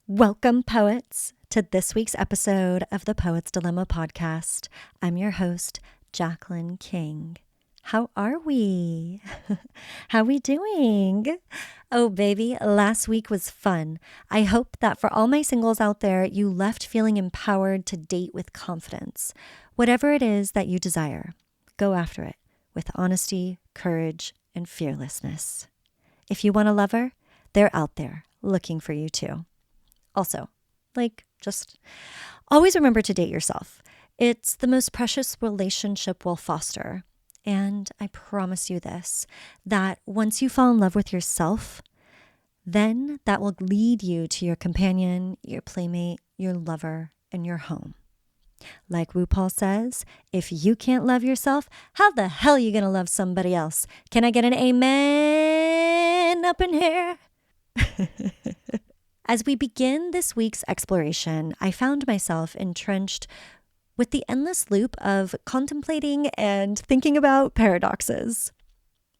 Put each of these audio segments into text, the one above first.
Welcome, poets, to this week's episode of the Poet's Dilemma podcast. I'm your host, Jacqueline King. How are we? How we doing? Oh, baby, last week was fun. I hope that for all my singles out there, you left feeling empowered to date with confidence. Whatever it is that you desire, go after it with honesty, courage, and fearlessness. If you want a lover, they're out there looking for you too. Also, just always remember to date yourself. It's the most precious relationship we'll foster. And I promise you this, that once you fall in love with yourself, then that will lead you to your companion, your playmate, your lover, and your home. Like RuPaul says, if you can't love yourself, how the hell are you going to love somebody else? Can I get an amen up in here? As we begin this week's exploration, I found myself entrenched with the endless loop of contemplating and thinking about paradoxes.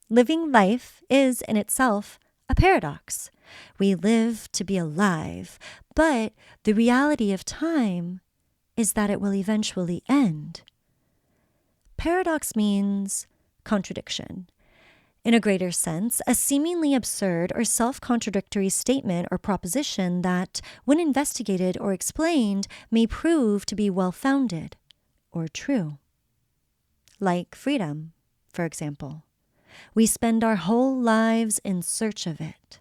Living life is in itself a paradox. We live to be alive, but the reality of time is that it will eventually end. Paradox means contradiction. In a greater sense, a seemingly absurd or self-contradictory statement or proposition that, when investigated or explained, may prove to be well-founded or true. Like freedom, for example. We spend our whole lives in search of it.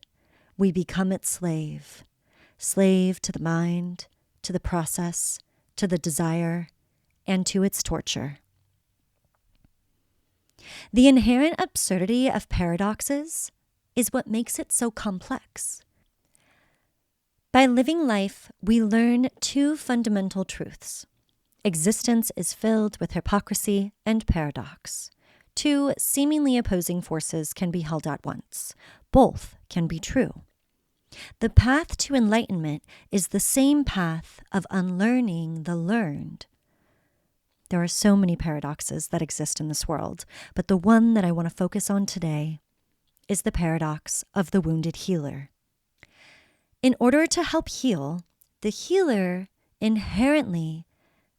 We become its slave. Slave to the mind, to the process, to the desire, and to its torture. The inherent absurdity of paradoxes is what makes it so complex. By living life, we learn two fundamental truths. Existence is filled with hypocrisy and paradox. Two seemingly opposing forces can be held at once. Both can be true. The path to enlightenment is the same path of unlearning the learned. There are so many paradoxes that exist in this world, but the one that I want to focus on today is the paradox of the wounded healer. In order to help heal, the healer inherently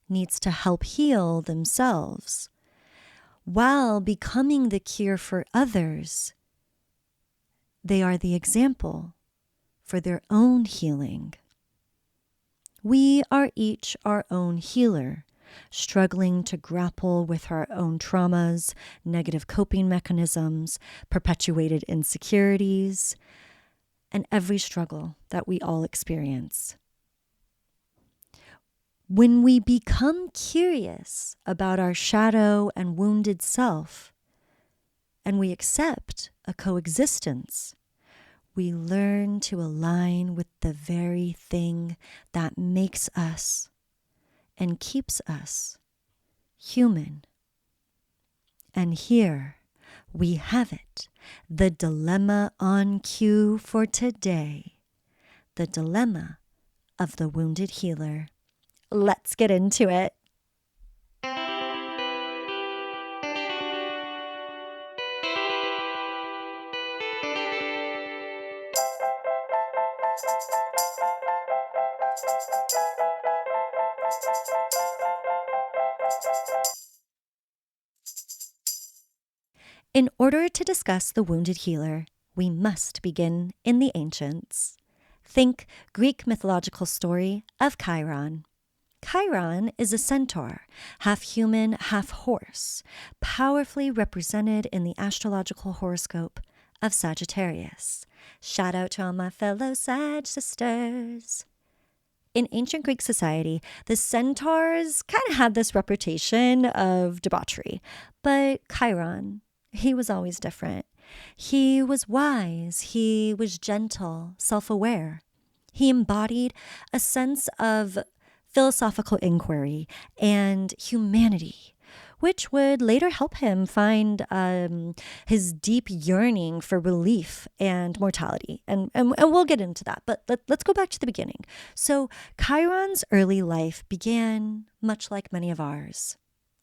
needs to help heal themselves. While becoming the cure for others, they are the example for their own healing. We are each our own healer, struggling to grapple with our own traumas, negative coping mechanisms, perpetuated insecurities, and every struggle that we all experience. When we become curious about our shadow and wounded self, and we accept a coexistence, we learn to align with the very thing that makes us and keeps us human. And here we have it, the dilemma on cue for today, the dilemma of the wounded healer. Let's get into it. In order to discuss the wounded healer, we must begin in the ancients. Think Greek mythological story of Chiron. Chiron is a centaur, half human, half horse, powerfully represented in the astrological horoscope of Sagittarius. Shout out to all my fellow Sag sisters. In ancient Greek society, the centaurs kind of had this reputation of debauchery, but Chiron, he was always different. He was wise, he was gentle, self-aware. He embodied a sense of philosophical inquiry and humanity, which would later help him find his deep yearning for relief and mortality. And we'll get into that, but let's go back to the beginning. So Chiron's early life began much like many of ours,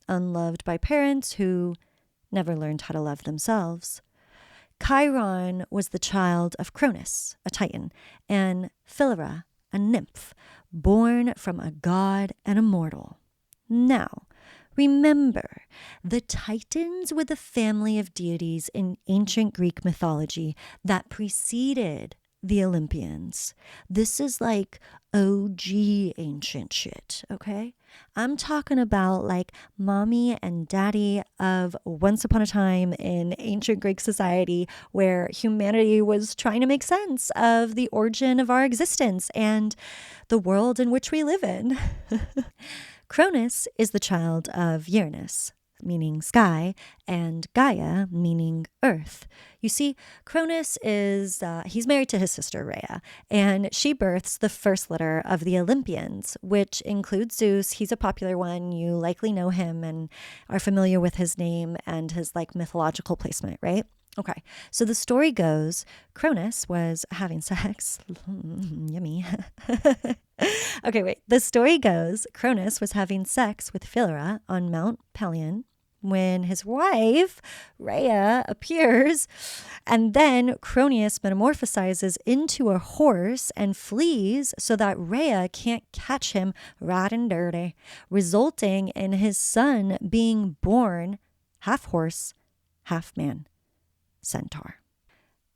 unloved by parents who never learned how to love themselves. Chiron was the child of Cronus, a titan, and Philyra, a nymph, born from a god and a mortal. Now, remember, the Titans were the family of deities in ancient Greek mythology that preceded the Olympians. This is like OG ancient shit, okay? I'm talking about like mommy and daddy of once upon a time in ancient Greek society where humanity was trying to make sense of the origin of our existence and the world in which we live in. Cronus is the child of Uranus, meaning sky, and Gaia, meaning earth. You see, Cronus he's married to his sister Rhea, and she births the first litter of the Olympians, which includes Zeus. He's a popular one. You likely know him and are familiar with his name and his like mythological placement, right? Okay, so the story goes, Cronus was having sex. Yummy. Okay, wait. The story goes, Cronus was having sex with Philyra on Mount Pelion when his wife, Rhea, appears. And then Cronus metamorphosizes into a horse and flees so that Rhea can't catch him riding dirty, resulting in his son being born half horse, half man. Centaur.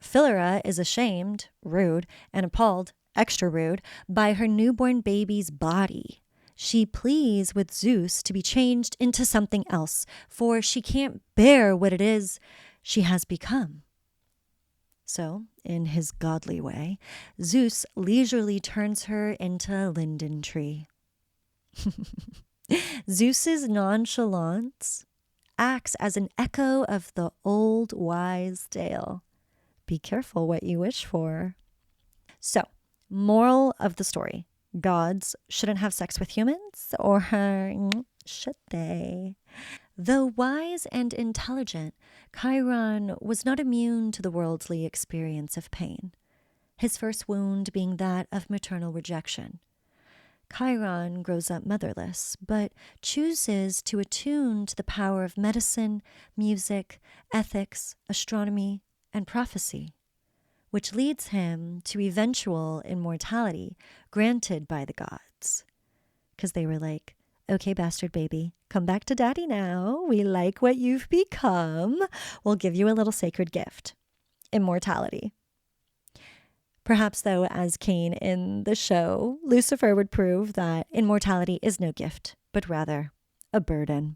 Philyra is ashamed, rude, and appalled, extra rude, by her newborn baby's body. She pleads with Zeus to be changed into something else, for she can't bear what it is she has become. So, in his godly way, Zeus leisurely turns her into a linden tree. Zeus's nonchalance acts as an echo of the old wise tale. Be careful what you wish for. So, moral of the story. Gods shouldn't have sex with humans, or should they? Though wise and intelligent, Chiron was not immune to the worldly experience of pain, his first wound being that of maternal rejection. Chiron grows up motherless, but chooses to attune to the power of medicine, music, ethics, astronomy, and prophecy, which leads him to eventual immortality granted by the gods. Because they were like, okay, bastard baby, come back to daddy now. We like what you've become. We'll give you a little sacred gift, immortality. Perhaps, though, as Cain in the show, Lucifer would prove that immortality is no gift, but rather a burden.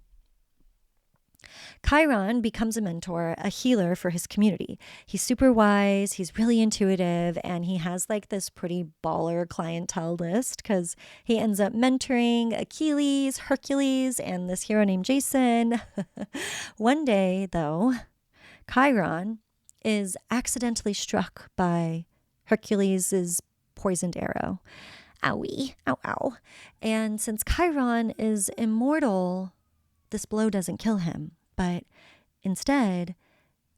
Chiron becomes a mentor, a healer for his community. He's super wise, he's really intuitive, and he has like this pretty baller clientele list because he ends up mentoring Achilles, Hercules, and this hero named Jason. One day, though, Chiron is accidentally struck by Hercules' poisoned arrow. Owie, ow, ow. And since Chiron is immortal, this blow doesn't kill him, but instead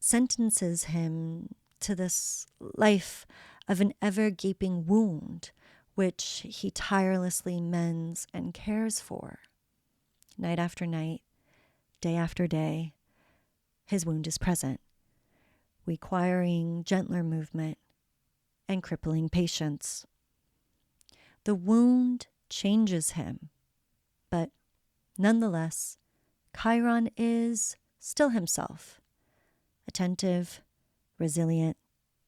sentences him to this life of an ever-gaping wound, which he tirelessly mends and cares for. Night after night, day after day, his wound is present, requiring gentler movement and crippling patience. The wound changes him, but nonetheless, Chiron is still himself, attentive, resilient,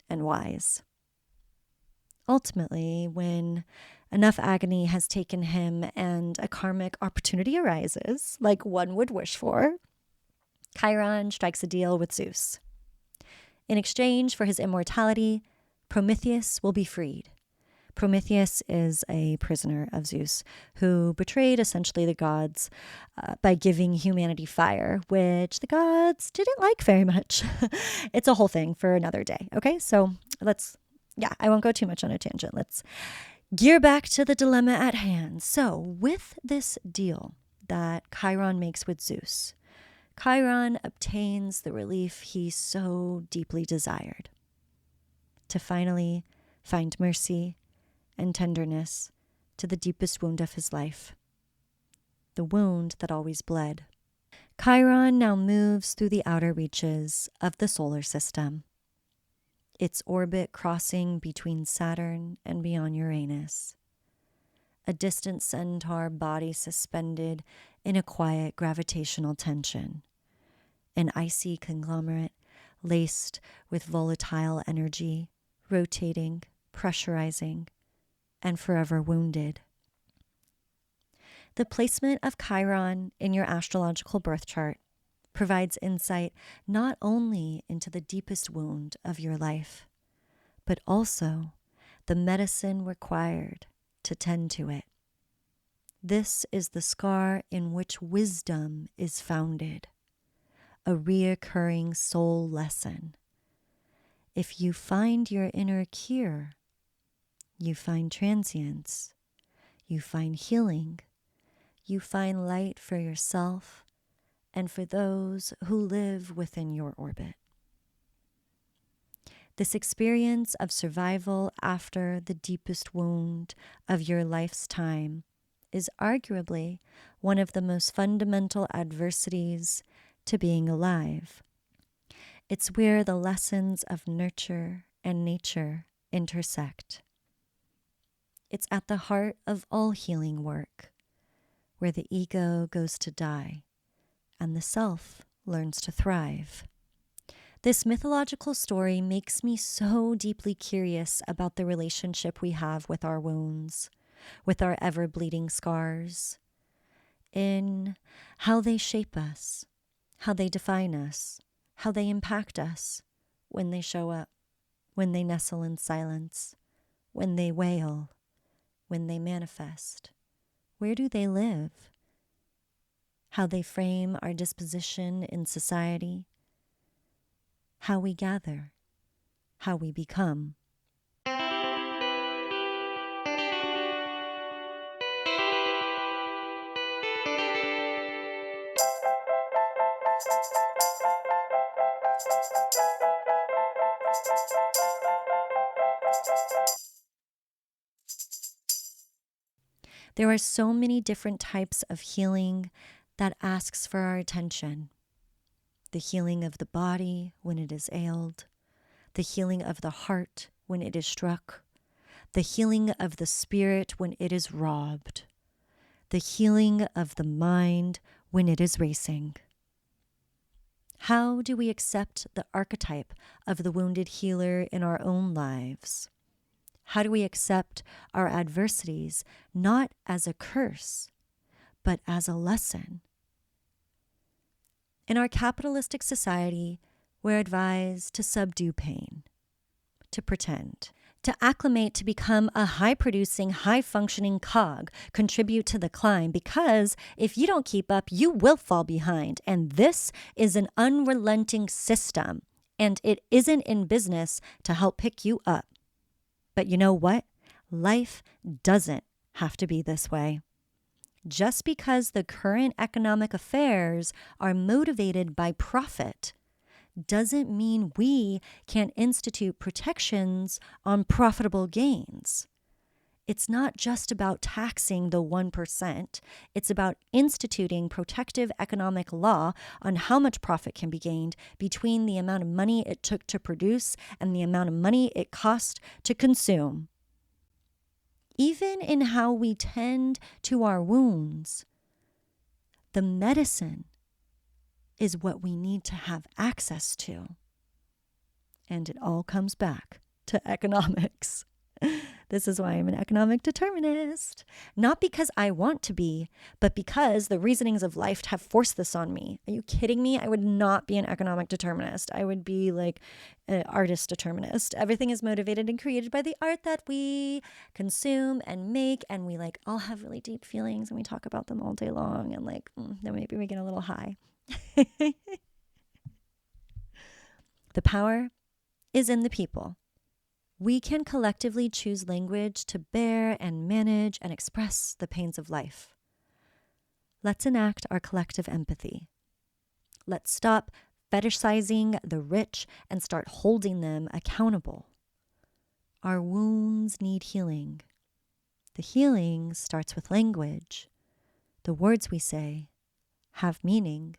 and wise. Ultimately, when enough agony has taken him and a karmic opportunity arises, like one would wish for, Chiron strikes a deal with Zeus. In exchange for his immortality, Prometheus will be freed. Prometheus is a prisoner of Zeus who betrayed essentially the gods by giving humanity fire, which the gods didn't like very much. It's a whole thing for another day. Okay, so I won't go too much on a tangent. Let's gear back to the dilemma at hand. So with this deal that Chiron makes with Zeus, Chiron obtains the relief he so deeply desired. To finally find mercy and tenderness to the deepest wound of his life, the wound that always bled. Chiron now moves through the outer reaches of the solar system. its orbit crossing between Saturn and beyond Uranus. A distant centaur body suspended in a quiet gravitational tension. An icy conglomerate laced with volatile energy, rotating, pressurizing, and forever wounded. The placement of Chiron in your astrological birth chart provides insight not only into the deepest wound of your life, but also the medicine required to tend to it. This is the scar in which wisdom is founded, a reoccurring soul lesson. If you find your inner cure, you find transience, you find healing, you find light for yourself and for those who live within your orbit. This experience of survival after the deepest wound of your life's time is arguably one of the most fundamental adversities to being alive. It's where the lessons of nurture and nature intersect. It's at the heart of all healing work, where the ego goes to die and the self learns to thrive. This mythological story makes me so deeply curious about the relationship we have with our wounds, with our ever-bleeding scars, in how they shape us, how they define us, how they impact us when they show up, when they nestle in silence, when they wail, when they manifest. Where do they live? How they frame our disposition in society, how we gather, how we become. There are so many different types of healing that asks for our attention. The healing of the body when it is ailed, the healing of the heart when it is struck, the healing of the spirit when it is robbed, the healing of the mind when it is racing. How do we accept the archetype of the wounded healer in our own lives? How do we accept our adversities not as a curse, but as a lesson? In our capitalistic society, we're advised to subdue pain, to pretend, to acclimate to become a high-producing, high-functioning cog, contribute to the climb, because if you don't keep up, you will fall behind. And this is an unrelenting system, and it isn't in business to help pick you up. But you know what? Life doesn't have to be this way. Just because the current economic affairs are motivated by profit doesn't mean we can't institute protections on profitable gains. It's not just about taxing the 1%. It's about instituting protective economic law on how much profit can be gained between the amount of money it took to produce and the amount of money it cost to consume. Even in how we tend to our wounds, the medicine is what we need to have access to. And it all comes back to economics. This is why I'm an economic determinist. Not because I want to be, but because the reasonings of life have forced this on me. Are you kidding me? I would not be an economic determinist. I would be like an artist determinist. Everything is motivated and created by the art that we consume and make. And we like all have really deep feelings and we talk about them all day long. And like, then maybe we get a little high. The power is in the people. We can collectively choose language to bear and manage and express the pains of life. Let's enact our collective empathy. Let's stop fetishizing the rich and start holding them accountable. Our wounds need healing. The healing starts with language. The words we say have meaning.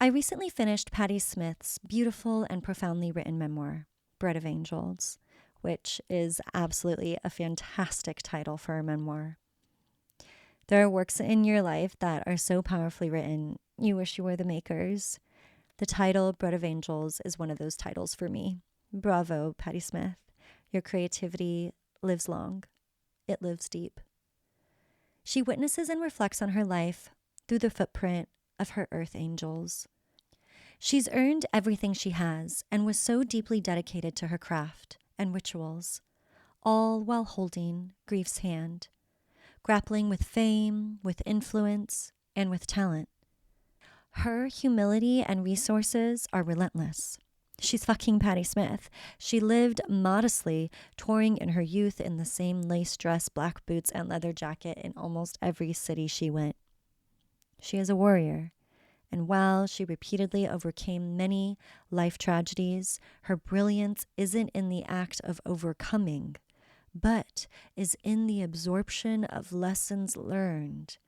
I recently finished Patti Smith's beautiful and profoundly written memoir, Bread of Angels, which is absolutely a fantastic title for a memoir. There are works in your life that are so powerfully written, you wish you were the makers. The title, Bread of Angels, is one of those titles for me. Bravo, Patti Smith. Your creativity lives long. It lives deep. She witnesses and reflects on her life through the footprint of her earth angels. She's earned everything she has and was so deeply dedicated to her craft and rituals, all while holding grief's hand, grappling with fame, with influence, and with talent. Her humility and resources are relentless. She's fucking Patti Smith. She lived modestly, touring in her youth in the same lace dress, black boots, and leather jacket in almost every city she went. She is a warrior, and while she repeatedly overcame many life tragedies, her brilliance isn't in the act of overcoming, but is in the absorption of lessons learned.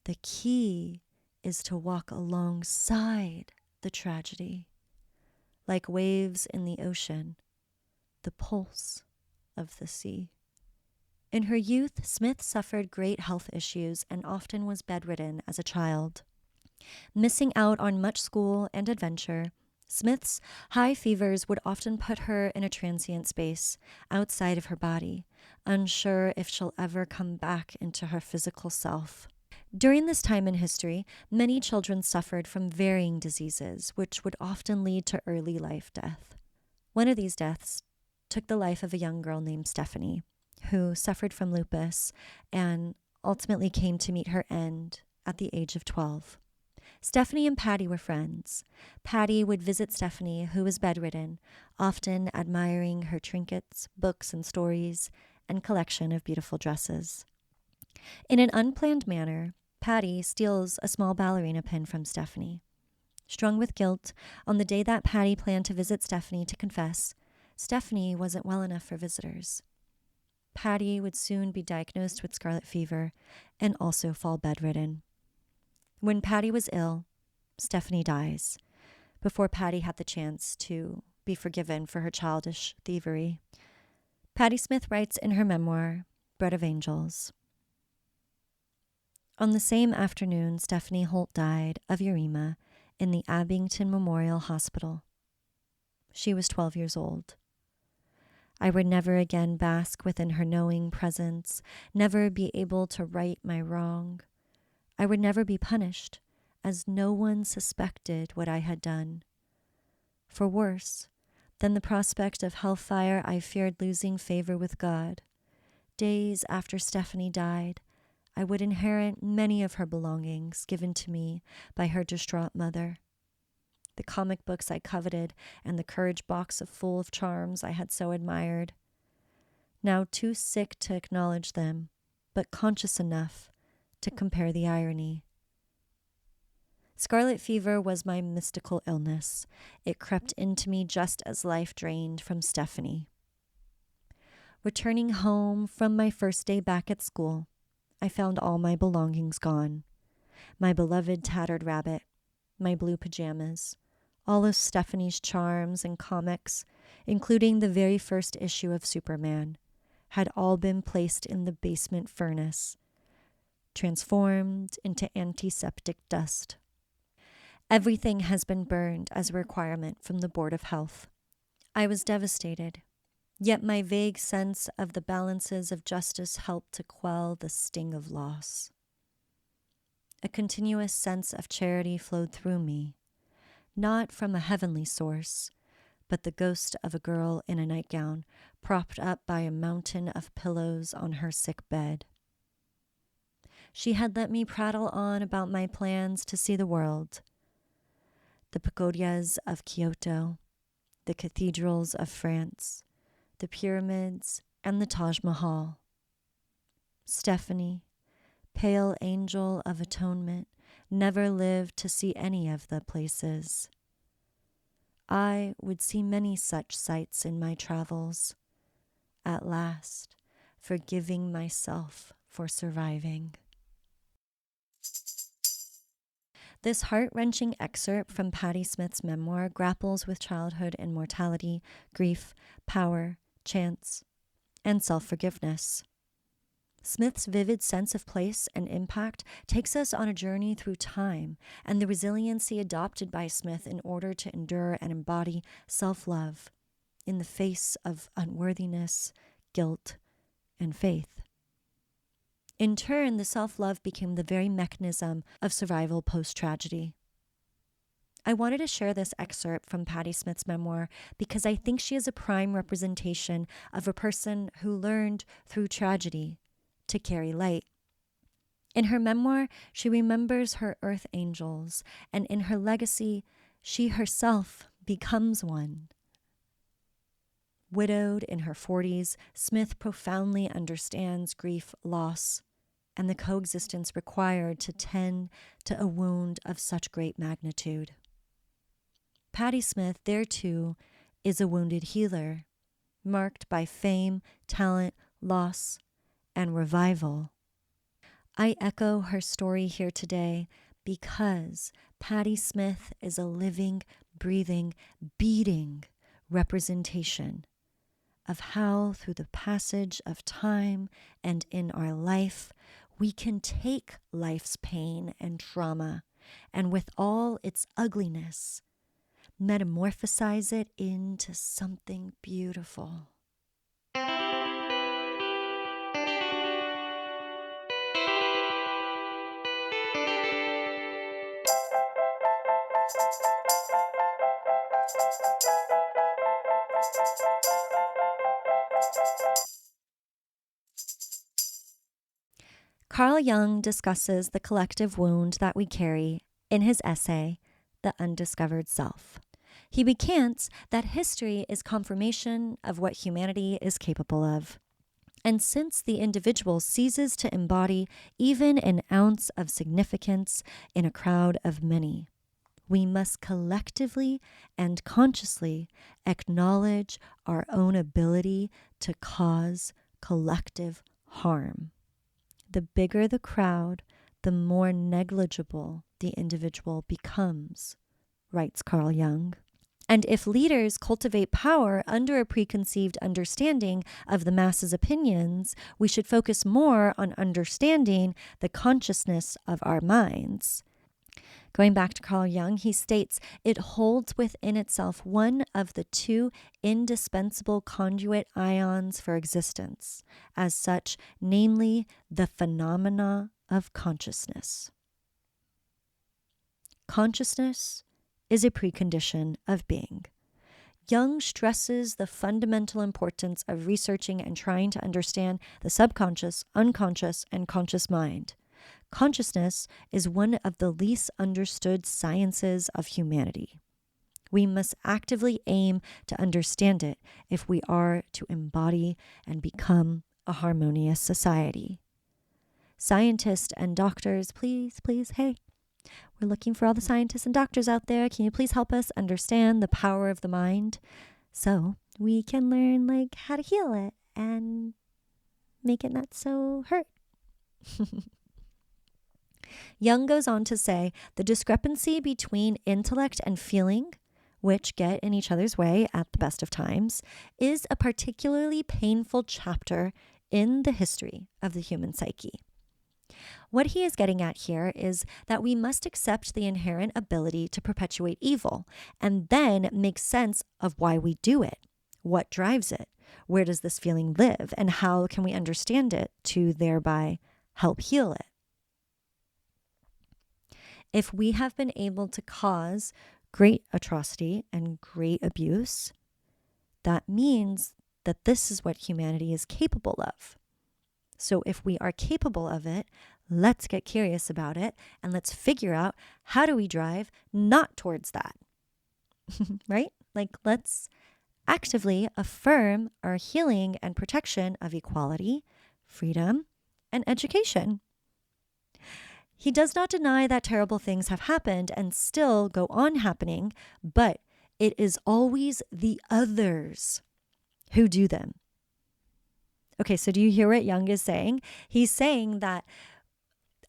The key is to walk alongside the tragedy, like waves in the ocean, the pulse of the sea. In her youth, Smith suffered great health issues and often was bedridden as a child. Missing out on much school and adventure, Smith's high fevers would often put her in a transient space outside of her body, unsure if she'll ever come back into her physical self. During this time in history, many children suffered from varying diseases, which would often lead to early life death. One of these deaths took the life of a young girl named Stephanie, who suffered from lupus and ultimately came to meet her end at the age of 12. Stephanie and Patti were friends. Patti would visit Stephanie, who was bedridden, often admiring her trinkets, books, and stories, and collection of beautiful dresses. In an unplanned manner, Patti steals a small ballerina pin from Stephanie. Strung with guilt, on the day that Patti planned to visit Stephanie to confess, Stephanie wasn't well enough for visitors. Patti would soon be diagnosed with scarlet fever and also fall bedridden. When Patti was ill, Stephanie dies, before Patti had the chance to be forgiven for her childish thievery. Patti Smith writes in her memoir, Bread of Angels, on the same afternoon, Stephanie Holt died of uremia in the Abington Memorial Hospital. She was 12 years old. I would never again bask within her knowing presence, never be able to right my wrong. I would never be punished, as no one suspected what I had done. For worse than the prospect of hellfire, I feared losing favor with God. Days after Stephanie died, I would inherit many of her belongings given to me by her distraught mother. The comic books I coveted and the courage box full of charms I had so admired. Now too sick to acknowledge them, but conscious enough to compare the irony. Scarlet fever was my mystical illness. It crept into me just as life drained from Stephanie. Returning home from my first day back at school, I found all my belongings gone. My beloved tattered rabbit, my blue pajamas, all of Stephanie's charms and comics, including the very first issue of Superman, had all been placed in the basement furnace, transformed into antiseptic dust. Everything has been burned as a requirement from the Board of Health. I was devastated. Yet my vague sense of the balances of justice helped to quell the sting of loss. A continuous sense of charity flowed through me, not from a heavenly source, but the ghost of a girl in a nightgown propped up by a mountain of pillows on her sick bed. She had let me prattle on about my plans to see the world, the pagodas of Kyoto, the cathedrals of France, the pyramids, and the Taj Mahal. Stephanie, pale angel of atonement, never lived to see any of the places. I would see many such sights in my travels, at last forgiving myself for surviving. This heart-wrenching excerpt from Patti Smith's memoir grapples with childhood and mortality, grief, power, chance, and self-forgiveness. Smith's vivid sense of place and impact takes us on a journey through time and the resiliency adopted by Smith in order to endure and embody self-love in the face of unworthiness, guilt, and faith. In turn, the self-love became the very mechanism of survival post-tragedy. I wanted to share this excerpt from Patti Smith's memoir because I think she is a prime representation of a person who learned through tragedy to carry light. In her memoir, she remembers her earth angels, and in her legacy, she herself becomes one. Widowed in her 40s, Smith profoundly understands grief, loss, and the coexistence required to tend to a wound of such great magnitude. Patti Smith, there too, is a wounded healer, marked by fame, talent, loss, and revival. I echo her story here today because Patti Smith is a living, breathing, beating representation of how through the passage of time and in our life, we can take life's pain and trauma and with all its ugliness, metamorphosize it into something beautiful. Carl Jung discusses the collective wound that we carry in his essay, The Undiscovered Self. He recants that history is confirmation of what humanity is capable of. And since the individual ceases to embody even an ounce of significance in a crowd of many, we must collectively and consciously acknowledge our own ability to cause collective harm. The bigger the crowd, the more negligible the individual becomes, writes Carl Jung. And if leaders cultivate power under a preconceived understanding of the masses' opinions, we should focus more on understanding the consciousness of our minds. Going back to Carl Jung, he states, it holds within itself one of the two indispensable conduit ions for existence, as such, namely the phenomena of consciousness. Consciousness is a precondition of being. Jung stresses the fundamental importance of researching and trying to understand the subconscious, unconscious, and conscious mind. Consciousness is one of the least understood sciences of humanity. We must actively aim to understand it if we are to embody and become a harmonious society. Scientists and doctors, please, hey, we're looking for all the scientists and doctors out there. Can you please help us understand the power of the mind so we can learn how to heal it and make it not so hurt? Jung goes on to say the discrepancy between intellect and feeling, which get in each other's way at the best of times, is a particularly painful chapter in the history of the human psyche. What he is getting at here is that we must accept the inherent ability to perpetuate evil and then make sense of why we do it. What drives it? Where does this feeling live? And how can we understand it to thereby help heal it? If we have been able to cause great atrocity and great abuse, that means that this is what humanity is capable of. So if we are capable of it, let's get curious about it and let's figure out how do we drive not towards that, right? Let's actively affirm our healing and protection of equality, freedom, and education. He does not deny that terrible things have happened and still go on happening, but it is always the others who do them. Okay, so do you hear what Jung is saying? He's saying that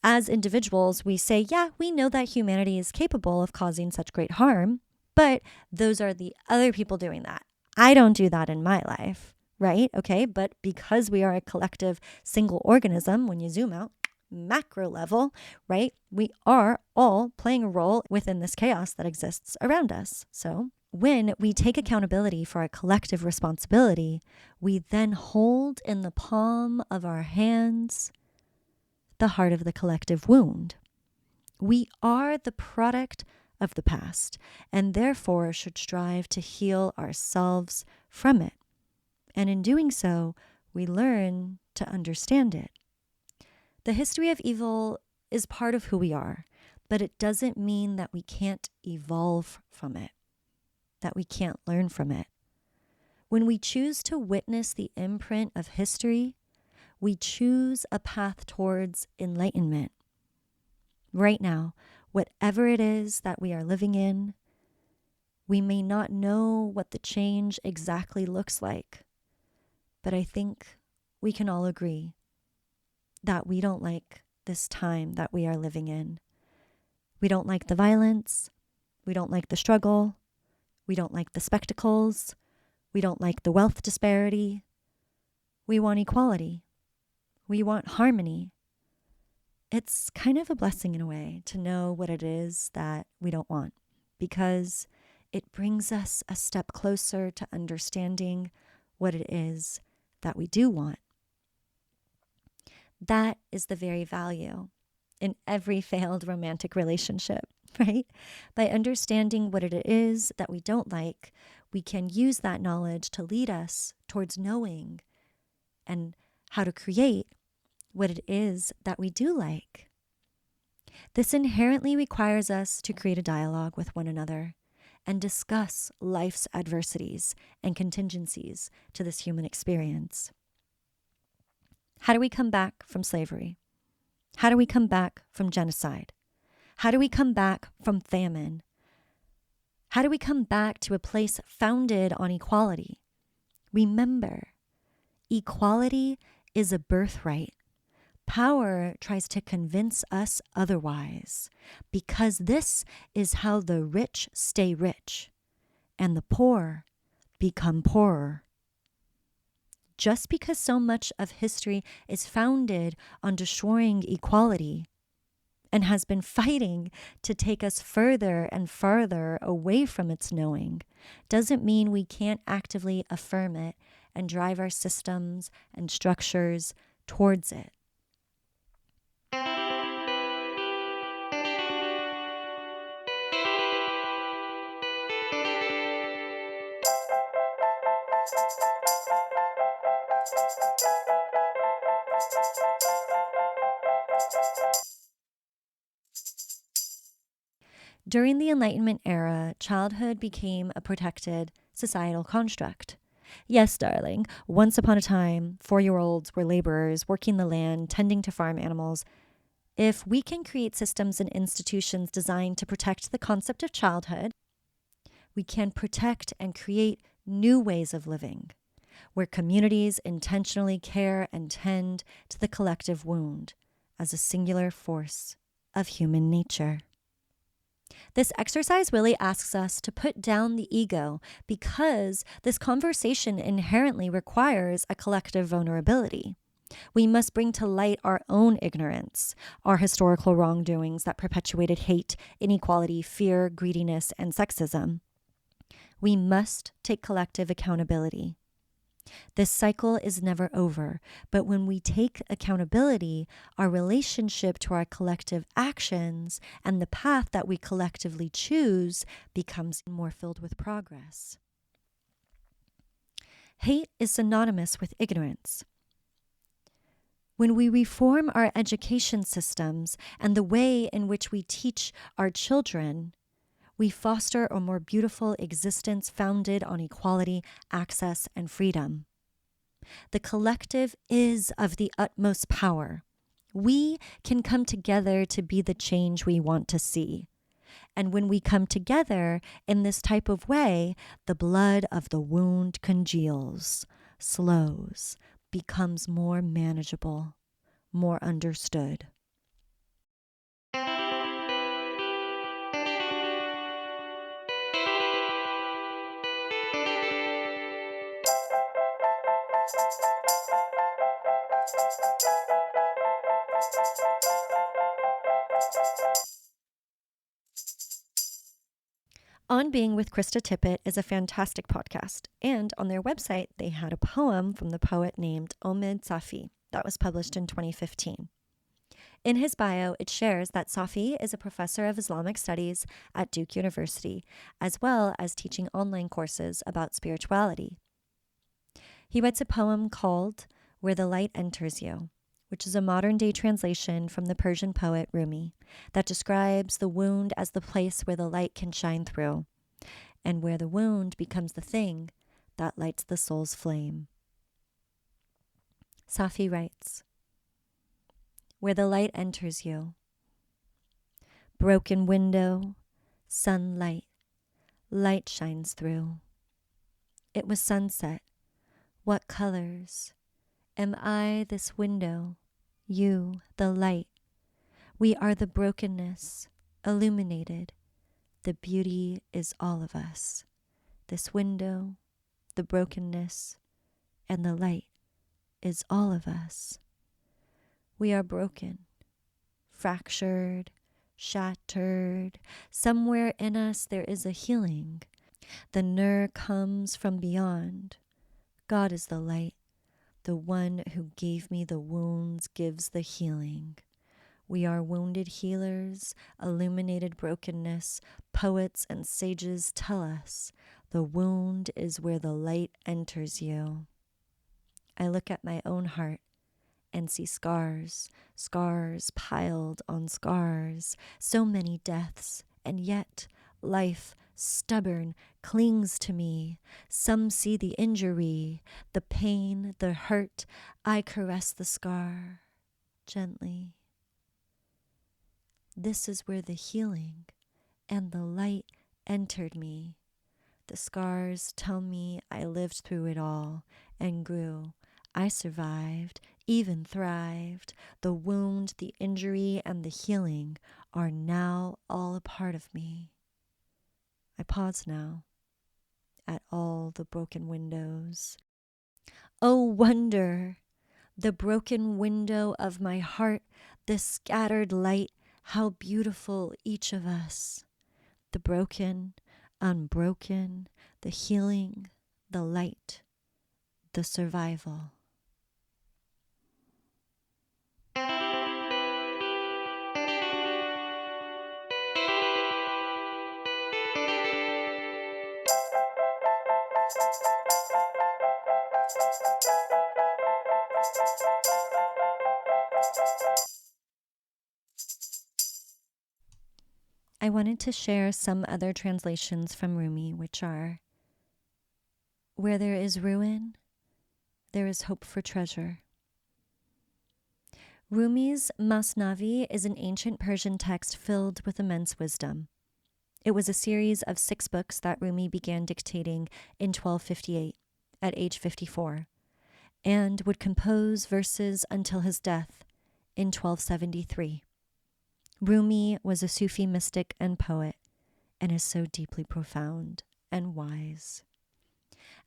As individuals, we say, yeah, we know that humanity is capable of causing such great harm, but those are the other people doing that. I don't do that in my life, right? Okay, but because we are a collective single organism, when you zoom out, macro level, right? We are all playing a role within this chaos that exists around us. So when we take accountability for our collective responsibility, we then hold in the palm of our hands the heart of the collective wound. We are the product of the past and therefore should strive to heal ourselves from it. And in doing so, we learn to understand it. The history of evil is part of who we are, but it doesn't mean that we can't evolve from it, that we can't learn from it. When we choose to witness the imprint of history, we choose a path towards enlightenment. Right now, whatever it is that we are living in, we may not know what the change exactly looks like, but I think we can all agree that we don't like this time that we are living in. We don't like the violence. We don't like the struggle. We don't like the spectacles. We don't like the wealth disparity. We want equality. We want harmony. It's kind of a blessing in a way to know what it is that we don't want, because it brings us a step closer to understanding what it is that we do want. That is the very value in every failed romantic relationship, right? By understanding what it is that we don't like, we can use that knowledge to lead us towards knowing and how to create what it is that we do like. This inherently requires us to create a dialogue with one another and discuss life's adversities and contingencies to this human experience. How do we come back from slavery? How do we come back from genocide? How do we come back from famine? How do we come back to a place founded on equality? Remember, equality is a birthright. Power tries to convince us otherwise, because this is how the rich stay rich and the poor become poorer. Just because so much of history is founded on destroying equality and has been fighting to take us further and farther away from its knowing, doesn't mean we can't actively affirm it and drive our systems and structures towards it. During the Enlightenment era, childhood became a protected societal construct. Yes, darling, once upon a time, 4-year-olds were laborers working the land, tending to farm animals. If we can create systems and institutions designed to protect the concept of childhood, we can protect and create new ways of living, where communities intentionally care and tend to the collective wound as a singular force of human nature. This exercise really asks us to put down the ego, because this conversation inherently requires a collective vulnerability. We must bring to light our own ignorance, our historical wrongdoings that perpetuated hate, inequality, fear, greediness, and sexism. We must take collective accountability. This cycle is never over, but when we take accountability, our relationship to our collective actions and the path that we collectively choose becomes more filled with progress. Hate is synonymous with ignorance. When we reform our education systems and the way in which we teach our children, we foster a more beautiful existence founded on equality, access, and freedom. The collective is of the utmost power. We can come together to be the change we want to see. And when we come together in this type of way, the blood of the wound congeals, slows, becomes more manageable, more understood. On Being with Krista Tippett is a fantastic podcast, and on their website, they had a poem from the poet named Omid Safi that was published in 2015. In his bio, it shares that Safi is a professor of Islamic studies at Duke University, as well as teaching online courses about spirituality. He writes a poem called Where the Light Enters You, which is a modern-day translation from the Persian poet Rumi that describes the wound as the place where the light can shine through, and where the wound becomes the thing that lights the soul's flame. Safi writes, Where the light enters you. Broken window, sunlight, light shines through. It was sunset. What colors? Am I this window? You, the light. We are the brokenness, illuminated. The beauty is all of us. This window, the brokenness, and the light is all of us. We are broken, fractured, shattered. Somewhere in us there is a healing. The nur comes from beyond. God is the light. The one who gave me the wounds gives the healing. We are wounded healers, illuminated brokenness. Poets and sages tell us the wound is where the light enters you. I look at my own heart and see scars, scars piled on scars, so many deaths, and yet life, stubborn, clings to me. Some see the injury, the pain, the hurt. I caress the scar gently. This is where the healing and the light entered me. The scars tell me I lived through it all and grew. I survived, even thrived. The wound, the injury, and the healing are now all a part of me. I pause now at all the broken windows. Oh, wonder, the broken window of my heart, the scattered light, how beautiful each of us. The broken, unbroken, the healing, the light, the survival. I wanted to share some other translations from Rumi, which are, Where there is ruin, there is hope for treasure. Rumi's Masnavi is an ancient Persian text filled with immense wisdom. It was a series of 6 books that Rumi began dictating in 1258, at age 54, and would compose verses until his death in 1273. Rumi was a Sufi mystic and poet, and is so deeply profound and wise.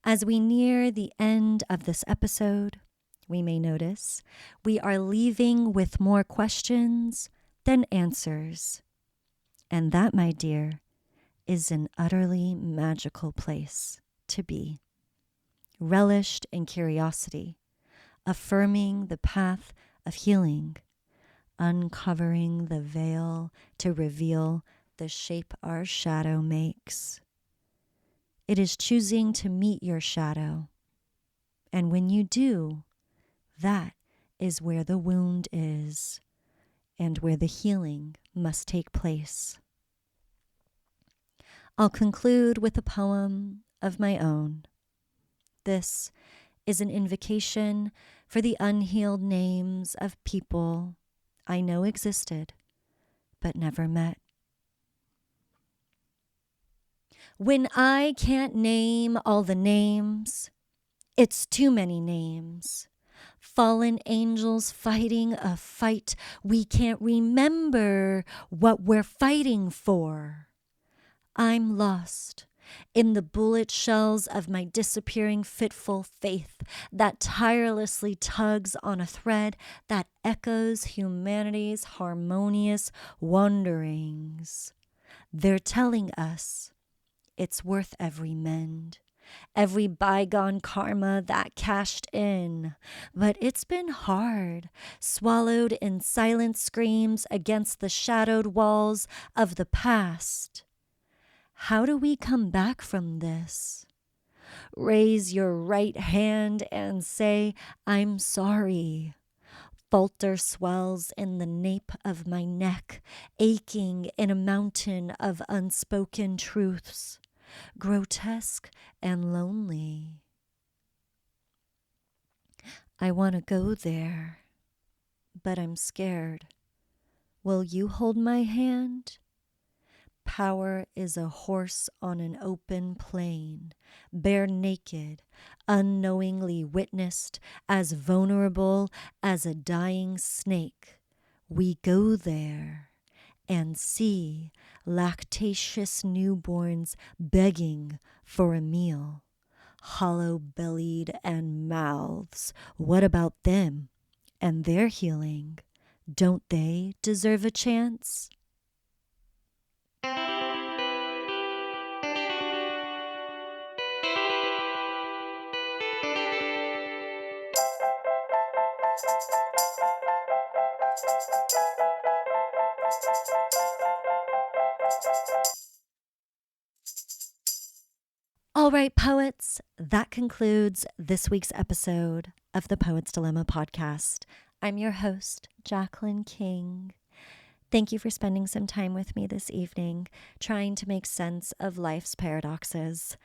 As we near the end of this episode, we may notice we are leaving with more questions than answers. And that, my dear, is an utterly magical place to be. Relished in curiosity, affirming the path of healing, uncovering the veil to reveal the shape our shadow makes. It is choosing to meet your shadow. And when you do, that is where the wound is and where the healing must take place. I'll conclude with a poem of my own. This is an invocation for the unhealed names of people I know existed, but never met. When I can't name all the names, it's too many names. Fallen angels fighting a fight we can't remember what we're fighting for. I'm lost in the bullet shells of my disappearing fitful faith that tirelessly tugs on a thread that echoes humanity's harmonious wanderings. They're telling us It's worth every mend, every bygone karma that cashed in. But it's been hard, swallowed in silent screams against the shadowed walls of the past. How do we come back from this? Raise your right hand and say, I'm sorry. Falter swells in the nape of my neck, aching in a mountain of unspoken truths, grotesque and lonely. I want to go there, but I'm scared. Will you hold my hand? Power is a horse on an open plain, bare naked, unknowingly witnessed, as vulnerable as a dying snake. We go there and see lactacious newborns begging for a meal, hollow-bellied and mouths. What about them and their healing? Don't they deserve a chance? All right, poets, that concludes this week's episode of the Poet's Dilemma podcast. I'm your host, Jacqueline King. Thank you for spending some time with me this evening, trying to make sense of life's paradoxes.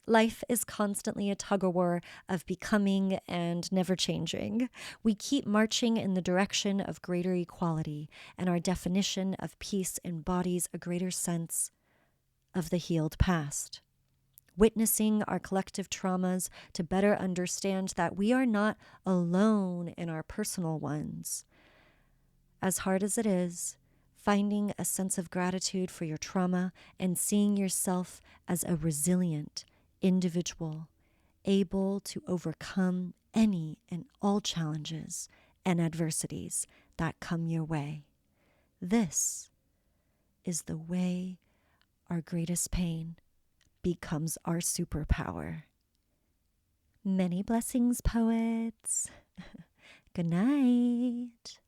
Life is constantly a tug-of-war of becoming and never changing. We keep marching in the direction of greater equality, and our definition of peace embodies a greater sense of the healed past. Witnessing our collective traumas to better understand that we are not alone in our personal ones. As hard as it is, finding a sense of gratitude for your trauma and seeing yourself as a resilient individual, able to overcome any and all challenges and adversities that come your way. This is the way our greatest pain becomes our superpower. Many blessings, poets. Good night.